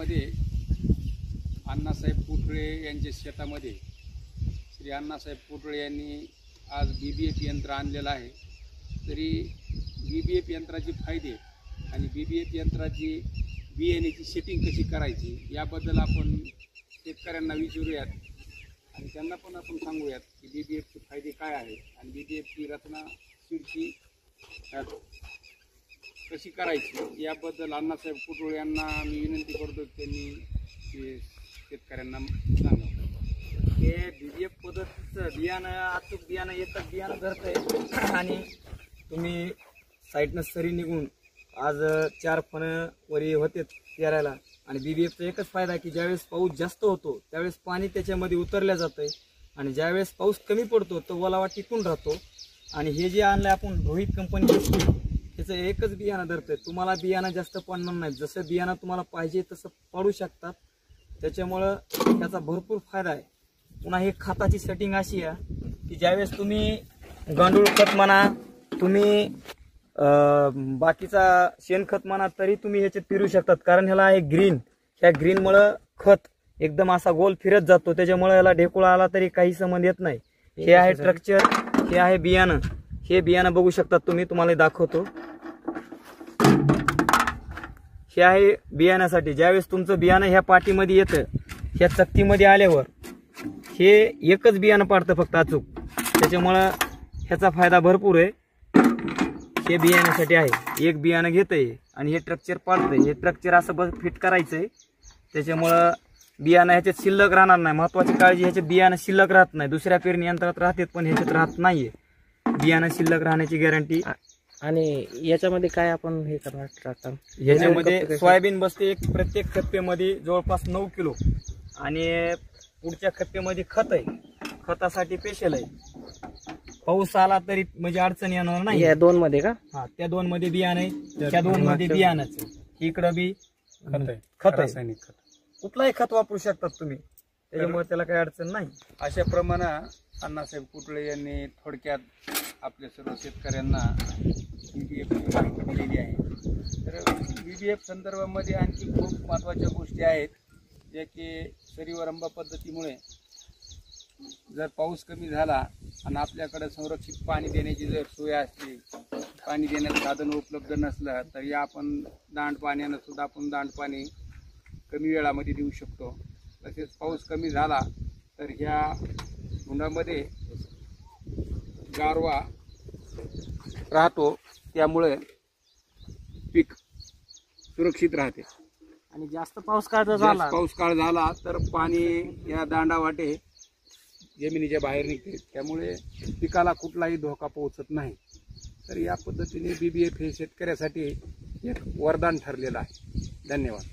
उन्हामध्ये अण्णासाहेब पुतळे यांच्या शेतामध्ये श्री अण्णासाहेब पुतळे यांनी आज BBF यंत्र आणलेलं आहे। तरी BBF यंत्राचे फायदे आणि BBF यंत्राची बियाण्याची सेटिंग कशी करायची याबद्दल आपण शेतकऱ्यांना विचारूयात आणि त्यांना पण आपण सांगूयात की BBFचे फायदे काय आहेत आणि BBFची रचना सीडची कशी करायची याबद्दल अण्णासाहेब पुतळे यांना मी विनंती करतो की त्यांनी शेतकऱ्यांना सांगावं। हे BBF पद्धतीचं बियाणं अचूक बियाणं एकच बियाणं धरतंय आणि तुम्ही साईडनं सरी निघून आज 4 फण वरी होते पेरायला आणि BBFचा एकच फायदा आहे की ज्यावेळेस पाऊस जास्त होतो त्यावेळेस पाणी त्याच्यामध्ये उतरल्या जातंय आणि ज्यावेळेस पाऊस कमी पडतो तो ओलावा टिकून राहतो। आणि हे जे आणलं आपण रोहित कंपनी त्याचं एकच बियाणं धरतंय। तुम्हाला बियाणं जास्त पडणार नाही, जसं बियाणं तुम्हाला पाहिजे तसं पाडू शकतात, त्याच्यामुळं त्याचा भरपूर फायदा आहे। पुन्हा हे खताची सेटिंग अशी आहे की ज्यावेळेस तुम्ही गांडूळ खत म्हणा, तुम्ही बाकीचा शेणखत म्हणा तरी तुम्ही ह्याच्यात फिरू शकतात, कारण ह्याला आहे ग्रीन। ह्या ग्रीनमुळं खत एकदम असा गोल फिरत जातो, त्याच्यामुळे याला ढेकुळा आला तरी काही संबंध येत नाही। हे आहे स्ट्रक्चर, हे आहे बियाणं। हे बियाणं बघू शकतात तुम्ही, तुम्हाला दाखवतो। हे आहे बियाण्यासाठी। ज्यावेळेस तुमचं बियाणं ह्या पाठीमध्ये येतं, ह्या चक्तीमध्ये आल्यावर हे एकच बियाणं पाडतं फक्त अचूक, त्याच्यामुळं ह्याचा फायदा भरपूर आहे। हे बियाण्यासाठी आहे, एक बियाणं घेतंय आणि हे स्ट्रक्चर पाडतंय। हे स्ट्रक्चर असं बस फिट करायचंय, त्याच्यामुळं बियाणं ह्याच्यात शिल्लक राहणार नाही। महत्वाची काळजी, ह्याच्यात बियाणं शिल्लक राहत नाही। दुसऱ्या पेरणी यंत्रात राहतात पण ह्याच्यात राहत नाहीये, बियाणं शिल्लक राहण्याची गॅरंटी। आणि याच्यामध्ये काय आपण हे करणार टाकणार? याच्यामध्ये सोयाबीन बसते प्रत्येक खप्प्यामध्ये जवळपास 9 किलो आणि पुढच्या खप्प्यामध्ये खत आहे, खतासाठी स्पेशल आहे। पाऊस आला तरी म्हणजे अडचण येणार नाही। या 2 मध्ये का? हा, त्या 2 मध्ये बियाणं आहे, त्या 2 मध्ये बियाणंच आहे। इकडं बी खत आहे, रासायनिक खत, कुठलाही खत वापरू शकतात तुम्ही, त्याच्यामुळे त्याला काही अडचण नाही। अशा प्रमाणे अण्णासाहेब पुतळे यांनी थोडक्यात आपल्या सर्व शेतकऱ्यांना BBF माहिती दिलेली आहे। तर BBF संदर्भामध्ये आणखी खूप महत्त्वाच्या गोष्टी आहेत ज्या की सरीवरंबा पद्धतीमुळे जर पाऊस कमी झाला आणि आपल्याकडे संरक्षित पाणी देण्याची जर सोय असली, पाणी देण्याचं साधन उपलब्ध नसलं तर या आपण दांड पाण्यानं सुद्धा आपण दांड पाणी कमी वेळामध्ये देऊ शकतो। तसेच पाऊस कमी झाला तर ह्या उन्हामध्ये गारवा राहतो, त्यामुळे पीक सुरक्षित राहते। आणि जास्त पाऊस काळ झाला तर पाणी या दांडावाटे जमिनीच्या बाहेर निघते, त्यामुळे पिकाला कुठलाही धोका पोहोचत नाही। तर या पद्धतीने BBF हे शेतकऱ्यासाठी एक वरदान ठरलेलं आहे। धन्यवाद।